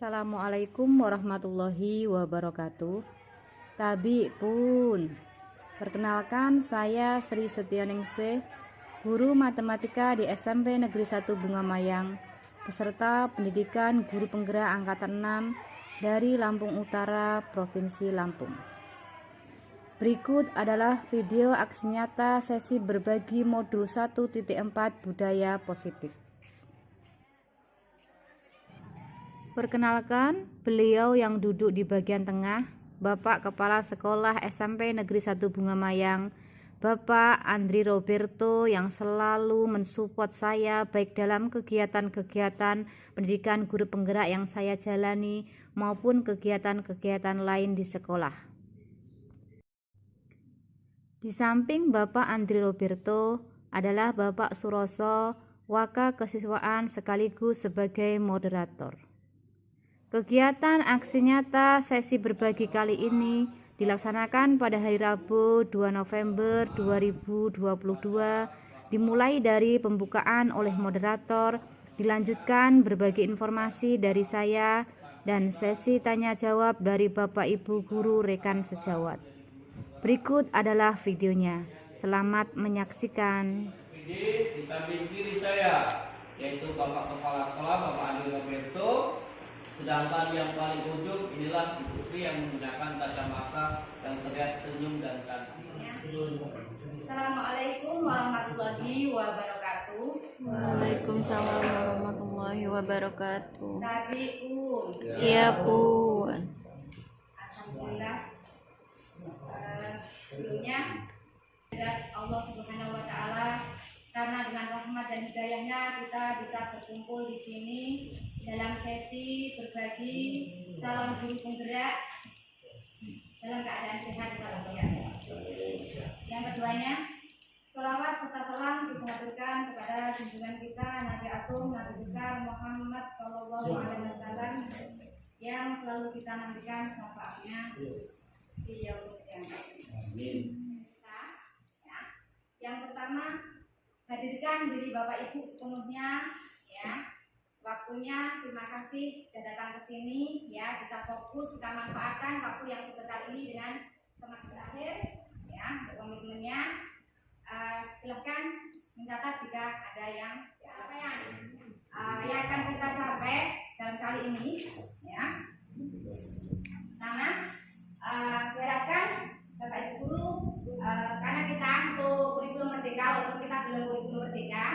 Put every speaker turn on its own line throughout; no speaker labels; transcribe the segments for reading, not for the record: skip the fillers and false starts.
Assalamualaikum warahmatullahi wabarakatuh. Tabi pun. Perkenalkan, saya Sri Setioningsih, guru matematika di SMP Negeri 1 Bunga Mayang, peserta pendidikan guru penggerak angkatan 6 dari Lampung Utara, Provinsi Lampung. Berikut adalah video aksi nyata sesi berbagi modul 1.4 budaya positif. Perkenalkan, beliau yang duduk di bagian tengah, Bapak Kepala Sekolah SMP Negeri 1 Bunga Mayang, Bapak Andri Roberto, yang selalu mensupport saya baik dalam kegiatan-kegiatan pendidikan guru penggerak yang saya jalani maupun kegiatan-kegiatan lain di sekolah. Di samping Bapak Andri Roberto adalah Bapak Suroso, Waka Kesiswaan sekaligus sebagai moderator. Kegiatan aksi nyata sesi berbagi kali ini dilaksanakan pada hari Rabu 2 November 2022, dimulai dari pembukaan oleh moderator, dilanjutkan berbagi informasi dari saya, dan sesi tanya jawab dari Bapak Ibu Guru rekan sejawat. Berikut adalah videonya. Selamat menyaksikan.
Di samping kiri saya yaitu Bapak Kepala Sekolah Bapak Andri Roberto. Sedangkan yang paling ujung inilah Ibu Sri yang menggunakan kacamata yang terlihat senyum dan cantik.
Assalamualaikum warahmatullahi wabarakatuh.
Waalaikumsalam warahmatullahi wabarakatuh.
Tabi pun.
Iya pun.
Alhamdulillah. Sebelumnya Allah Subhanahu Wa Taala, karena dengan rahmat dan hidayahnya kita bisa berkumpul di sini dalam sesi berbagi calon guru penggerak dalam keadaan sehat walafiat. Yang keduanya, sholawat serta salam kita haturkan kepada junjungan kita Nabi Agung, Nabi besar Muhammad Sallallahu Alaihi Wasallam yang selalu kita nantikan syafaatnya di yaumul qiyamah. Yang pertama, hadirkan diri Bapak Ibu sepenuhnya, ya. Waktunya, terima kasih sudah datang ke sini, ya. Kita fokus, kita manfaatkan waktu yang sebentar ini dengan semaksimal akhir, ya, untuk komitmennya. Silahkan mencatat jika ada yang akan kita capai dalam kali ini, ya. Pertama, diharapkan Bapak Ibu Guru, karena kita untuk kurikulum merdeka, walaupun kita belum kurikulum merdeka,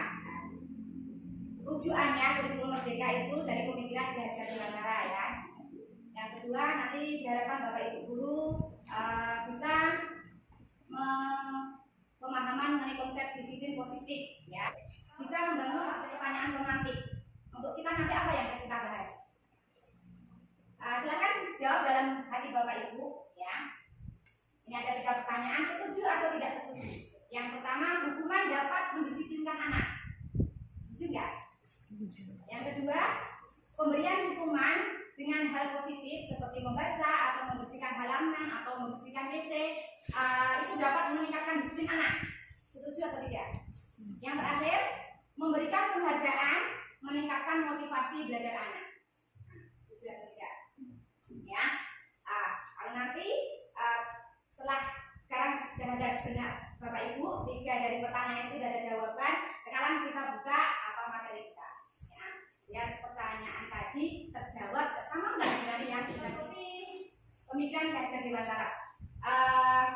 rujukannya kurikulum merdeka itu dari pemikiran Ki Hajar Dewantara, ya. Yang kedua, nanti diharapkan Bapak Ibu Guru bisa pemahaman mengenai konsep disiplin positif, ya. Bisa membangun pertanyaan romantik untuk kita nanti apa yang akan kita bahas. Silakan jawab dalam hati Bapak Ibu, ya. Ini ada 3 pertanyaan, setuju atau tidak setuju? Yang pertama, hukuman dapat mendisiplinkan anak. Setuju nggak? Setuju. Yang kedua, pemberian hukuman dengan hal positif seperti membaca atau membersihkan halaman atau membersihkan WC itu dapat meningkatkan disiplin anak. Setuju atau tidak? Setuju. Yang terakhir, memberikan penghargaan meningkatkan motivasi belajar anak. Setuju atau tidak? Ya. Kalau nanti setelah sekarang sudah ada benar Bapak Ibu, 3 dari pertanyaan itu sudah ada jawaban. Sekarang kita buka apa materi kita, ya. Biar pertanyaan tadi terjawab sama nggak dengan yang kita pemikiran Ki Hajar Dewantara.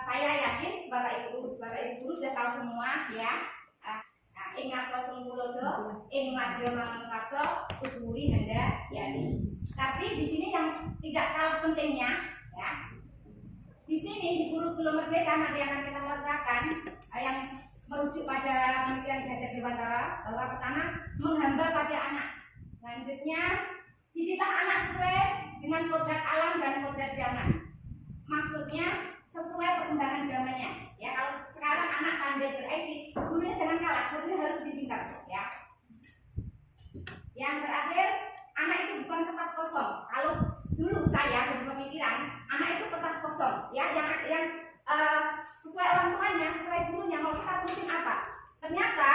Saya yakin Bapak Ibu Guru sudah tahu semua, ya. Ingat sosong Gulodo, ingat Dio Mangunkarso, Tuturi Handa Yani. Tapi di sini yang tidak kalah pentingnya, ya. Di sini di kurikulum merdeka nanti akan kita lakukan yang merujuk pada pemikiran Ki Hajar Dewantara, bahwa pertama menghamba pada anak, selanjutnya didiklah anak sesuai dengan kodrat alam dan kodrat zaman. Maksudnya sesuai perkembangan zamannya, ya. Kalau sekarang anak pandai ber-IT, gurunya jangan kalah, gurunya harus lebih pintar, ya. Yang terakhir, anak itu bukan kertas kosong. Kalau dulu saya berpemikiran anak itu kertas kosong, ya, yang sesuai orang tuanya, sesuai gurunya mau kita tulisin apa. Ternyata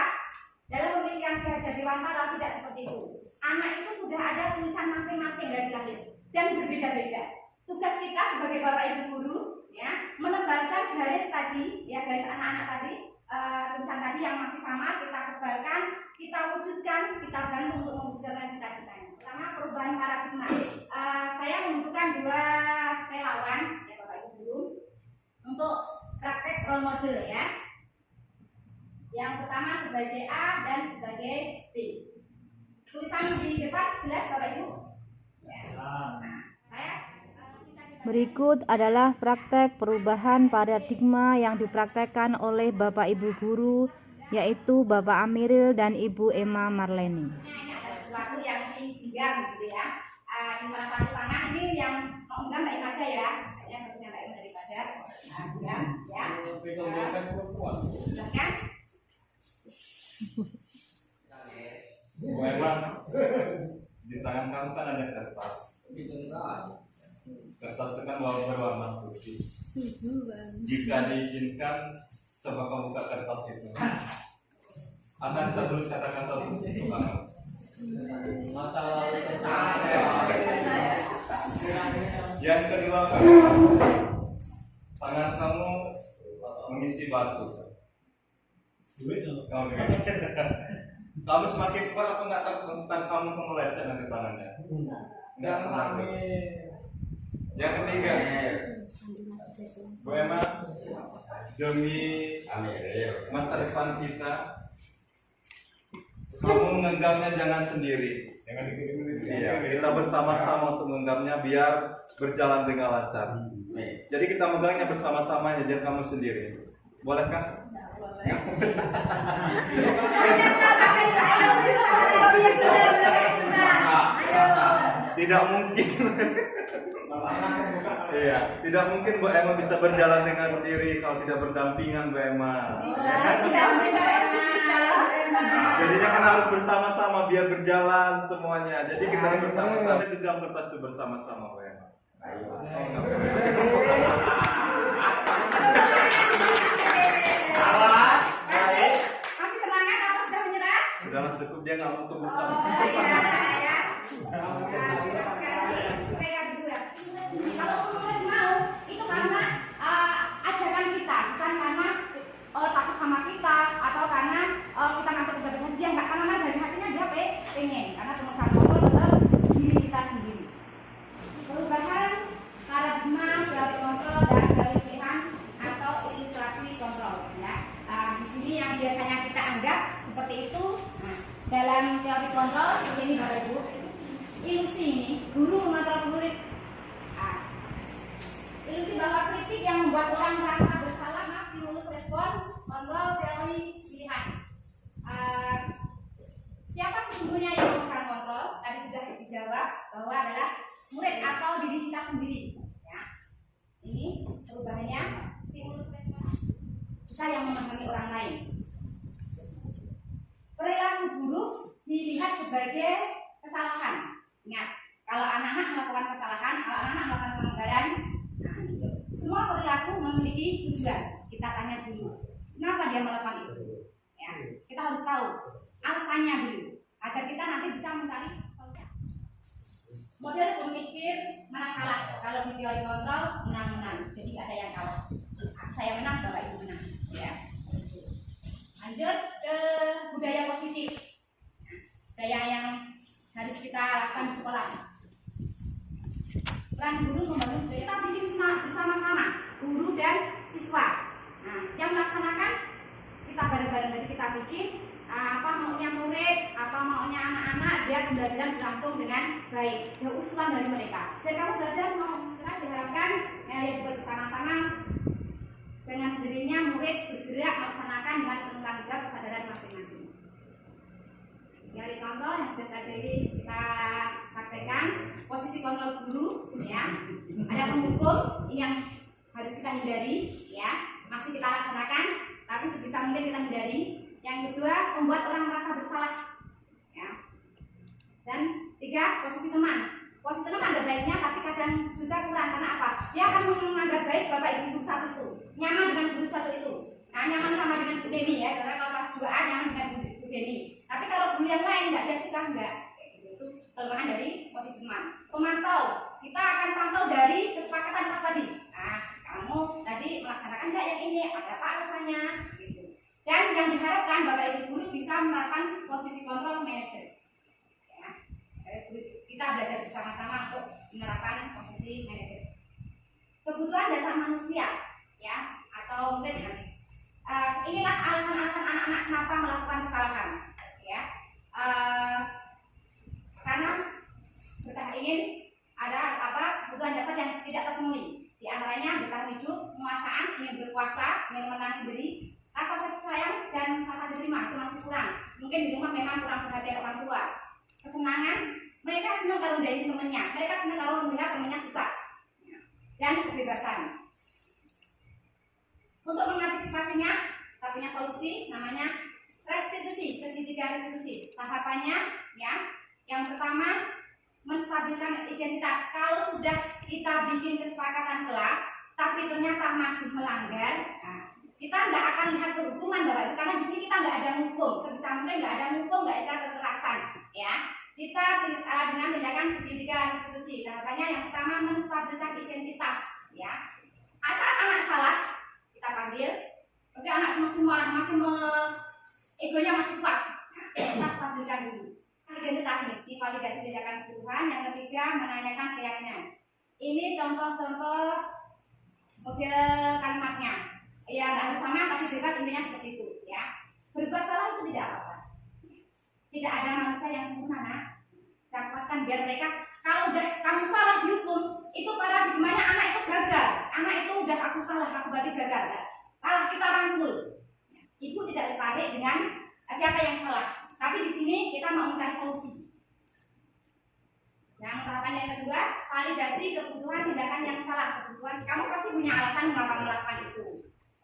dalam pemikiran Ki Hajar Dewantara tidak seperti itu. anak itu sudah ada tulisan masing-masing dari lahir dan berbeda-beda. Tugas kita sebagai bapak ibu guru ya menebalkan garis tadi ya, garis anak-anak tadi, tulisan tadi yang masih sama kita tebalkan, kita wujudkan, kita bantu untuk mewujudkan cita-citanya. Pertama, perubahan paradigma. Saya membutuhkan 2 relawan ya bapak ibu guru untuk praktek role model ya. Yang pertama sebagai A dan sebagai B. Tulisan di depan jelas bapak ibu ya.
Berikut adalah praktek perubahan paradigma yang dipraktekkan oleh Bapak Ibu guru, yaitu Bapak Amiril dan Ibu Emma Marleni.
Ini ada sesuatu yang digenggam gitu ya. Di salah satu tangan ini yang mau genggam Mbak Emma aja ya. Kayaknya harusnya Mbak Emma daripada genggam ya. Silakan.
Bu Emma, di tangan kamu kan ada kertas. Kertas itu kan berwarna putih. Jika diizinkan, coba kamu buka kertas itu. Akan saya tulis kata-kata untuk kamu.
Masa lalu tentang
Yang kedua, tangan kamu mengisi batu. Kamu semakin kuat, aku nggak takut kamu melecet nanti tangannya. Nggak takut. Yang ketiga, Bu Emma, demi masa depan kita, kamu menggenggamnya jangan sendiri. Iya, kita bersama-sama untuk menggenggamnya biar berjalan dengan lancar. Jadi kita megangnya bersama-sama, jangan kamu sendiri. Bolehkah? Tidak mungkin. Iya, tidak mungkin Bu Emma bisa berjalan dengan sendiri kalau tidak berdampingan Bu Emma. Jadinya kan harus bersama-sama biar berjalan semuanya. Jadi kita harus bersama-sama, genggam kertas itu bersama-sama Bu Emma.
Masih semangat apa sudah menyerah?
Sudahlah cukup, dia nggak mau kebuka.
Kalau teman mau itu karena ajakan kita, bukan karena takut sama kita atau karena kita ngatur kebebasan dia, nggak, karena dari hatinya dia pengen, karena pemegang kontrol tetap diri kita sendiri. Perubahan paradigma dari kontrol dan dari pilihan atau ilustrasi kontrol ya. Di sini yang biasanya kita anggap seperti itu. Nah, dalam teori kontrol seperti ini Bapak Ibu, ilusi ini guru mengontrol murid. Ilusi bahwa kritik yang membuat orang merasa bersalah, stimulus respon, kontrol teori pilihan. Siapa sesungguhnya yang memegang kontrol? Tadi sudah dijawab bahwa adalah murid atau diri kita sendiri. Ya. Ini perubahannya stimulus respon. Kita yang memahami orang lain. Perilaku buruk dilihat sebagai kesalahan. Ingat, kalau anak-anak melakukan kesalahan, kalau anak-anak melakukan pelanggaran, semua perilaku memiliki tujuan. Kita tanya dulu, kenapa dia melakukan itu? Ya, kita harus tahu alasannya dulu, agar kita nanti bisa mencari model pemikir menang kalah. Kalau di teori kontrol menang-menang, jadi tidak ada yang kalah. Saya menang, Bapak Ibu menang. Ya. Lanjut ke budaya positif, budaya yang harus kita lakukan di sekolah. Peran guru membangun budaya, kita bikin bersama-sama, guru dan siswa. Nah, yang melaksanakan kita bareng-bareng, jadi kita bikin apa maunya murid, apa maunya anak-anak, biar pembelajaran berlangsung dengan baik. Ya, usulan dari mereka. Dan kamu belajar mau kelas diharapkan dibuat bersama-sama. Dengan sendirinya murid bergerak melaksanakan dengan penuh tanggung jawab kesadaran masing-masing. Teori kontrol yang sudah tadi kita praktekkan, posisi kontrol guru, ya. Ada pendukung ini yang harus kita hindari, ya. Masih kita laksanakan, tapi sebisa mungkin kita hindari. Yang kedua, membuat orang merasa bersalah, ya. Dan 3, posisi teman. Posisi teman ada baiknya, tapi kadang juga kurang. Karena apa? Dia akan menganggap baik Bapak Ibu guru satu itu, nyaman dengan guru satu itu. Nah, nyaman sama dengan Bu Deni ya. Karena kalau kelas 2A nyaman dengan Bu Deni. Tapi kalau guru yang lain nggak dia suka enggak. Itu kelemahan dari posisi teman. Pemantau, kita akan pantau dari kesepakatan kelas tadi. Nah, kamu tadi melaksanakan nggak yang ini? Ada apa alasannya? Gitu. Dan yang diharapkan Bapak Ibu guru bisa menerapkan posisi kontrol manajer. Ya, kita belajar bersama-sama untuk menerapkan posisi manajer. Kebutuhan dasar manusia, ya, atau mungkin inilah alasan-alasan anak-anak kenapa melakukan kesalahan, ya. Karena kita ingin ada kebutuhan dasar yang tidak terpenuhi. Di antaranya bertahan hidup, penguasaan, ingin berkuasa, ingin menang sendiri, rasa sayang dan rasa diterima itu masih kurang. Mungkin di rumah memang kurang perhatian orang tua. Kesenangan, mereka senang kalau menjadi temannya, mereka senang kalau melihat temannya susah. Dan kebebasan. Untuk mengantisipasinya, kita punya solusi namanya restitusi, segitiga restitusi. Tahapannya, ya, yang pertama menstabilkan identitas. Kalau sudah kita bikin kesepakatan kelas, tapi ternyata masih melanggar, nah, kita nggak akan lihat kehukuman Bapak Ibu, karena di sini kita nggak ada hukum. Sebisa mungkin nggak ada hukum, nggak ada kekerasan, ya. Kita dengan tindakan segitiga restitusi. Tahapannya yang pertama menstabilkan identitas, ya. Asal anak salah, kita panggil. Maksudnya anak masih marah, egonya masih kuat. Nah, kita stabilkan dulu. Identitas ini validasi tindakan kebutuhan. Yang ketiga menanyakan keyakinan. Ini contoh-contoh model kalimatnya. Ya nggak harus sama tapi bebas, intinya seperti itu, ya. Berbuat salah itu tidak apa-apa. Tidak ada manusia yang sempurna, nah. Dapatkan biar mereka kalau udah kamu salah dihukum, itu paradigmanya anak itu gagal. Anak itu udah aku salah, aku berarti gagal. Kalah kita rangkul. Ibu tidak tertarik dengan siapa yang salah. Tapi di sini kita mau mencari solusi. Yang tahapan yang kedua, validasi kebutuhan tindakan yang salah. Kebutuhan kamu pasti punya alasan mengapa melakukan itu.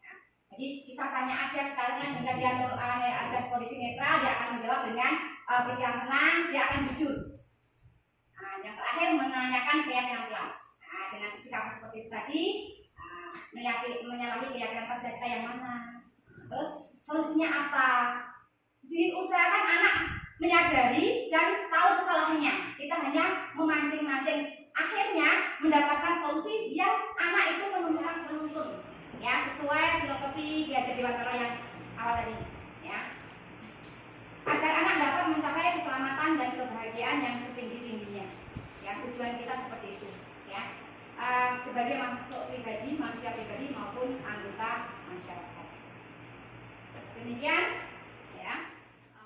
Nah, jadi kita tanya aja kalian sehingga dia ada kondisi netral, dia akan menjawab dengan pikiran tenang, dia akan jujur. Nah, yang terakhir menanyakan keyakinan kelas. Nah, dengan sikap seperti itu tadi, menyalahi keyakinan kelas kita yang mana. Terus solusinya apa? Diusahakan anak menyadari dan tahu kesalahannya. Kita hanya memancing-mancing, akhirnya mendapatkan solusi yang anak itu menemukan solusi, ya, sesuai filosofi Ki Dewantara yang awal tadi, ya. Agar anak dapat mencapai keselamatan dan kebahagiaan yang setinggi-tingginya. Ya, tujuan kita seperti itu, ya. Sebagai makhluk pribadi, manusia pribadi maupun anggota masyarakat. Demikian, ya.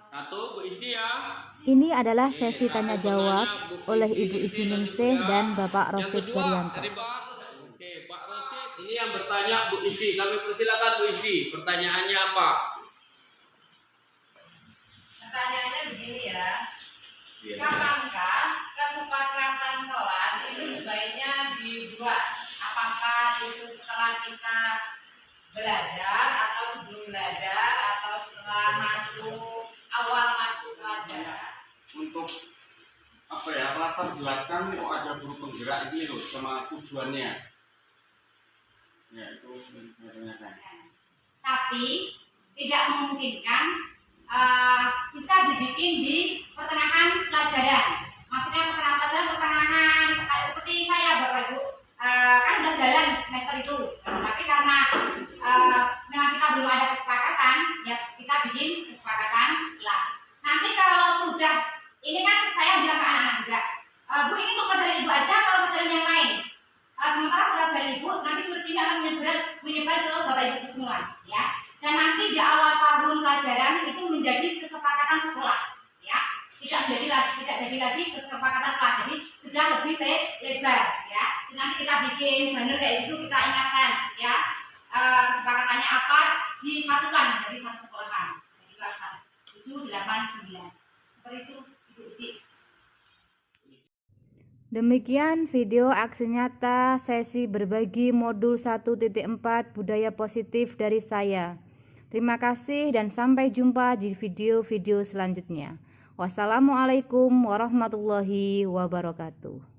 Satu, Bu Isdi ya.
Ini adalah sesi tanya jawab oleh Ibu Isdi Ningsih dan Bapak
Yang
Rosid
kedua
Daryanto.
dari Pak. Oke, Pak Rosid. Ini yang bertanya Bu Isdi. Kami persilakan Bu Isdi. Pertanyaannya apa?
Pertanyaannya begini ya, kapankah kesepakatan kelas itu sebaiknya dibuat? Apakah itu setelah kita belajar atau sebelum belajar atau setelah awal masuk pelajaran?
Untuk apa ya, latar belakang kok ada guru penggerak ini loh sama tujuannya ya, itu ditanyakan.
Tapi tidak memungkinkan bisa dibikin di pertengahan pelajaran. Maksudnya pertengahan pelajaran, pertengahan seperti saya Bapak Ibu, kan udah jalan semester itu. Tapi karena memang kita belum ada kesepakatan, ya kita bikin kesepakatan kelas. Nanti kalau sudah, ini kan saya bilang ke anak-anak juga, Bu, ini untuk pelajaran Ibu aja atau pelajaran yang lain? Sementara pelajaran Ibu nanti virus ini akan menyebar ke Bapak Ibu semua, ya. Dan nanti di awal tahun pelajaran itu menjadi kesepakatan sekolah, ya. Tidak jadi lagi kesepakatan kelas, jadi sudah lebih lebar, ya. Nanti kita bikin banner kayak gitu, kita ingatkan, ya. Kesepakatannya apa, disatukan dari satu sekolahan, jadi kelas 7, 8, 9. Seperti itu, Ibu Isi.
Demikian video aksi nyata sesi berbagi modul 1.4 budaya positif dari saya. Terima kasih dan sampai jumpa di video-video selanjutnya. Wassalamualaikum warahmatullahi wabarakatuh.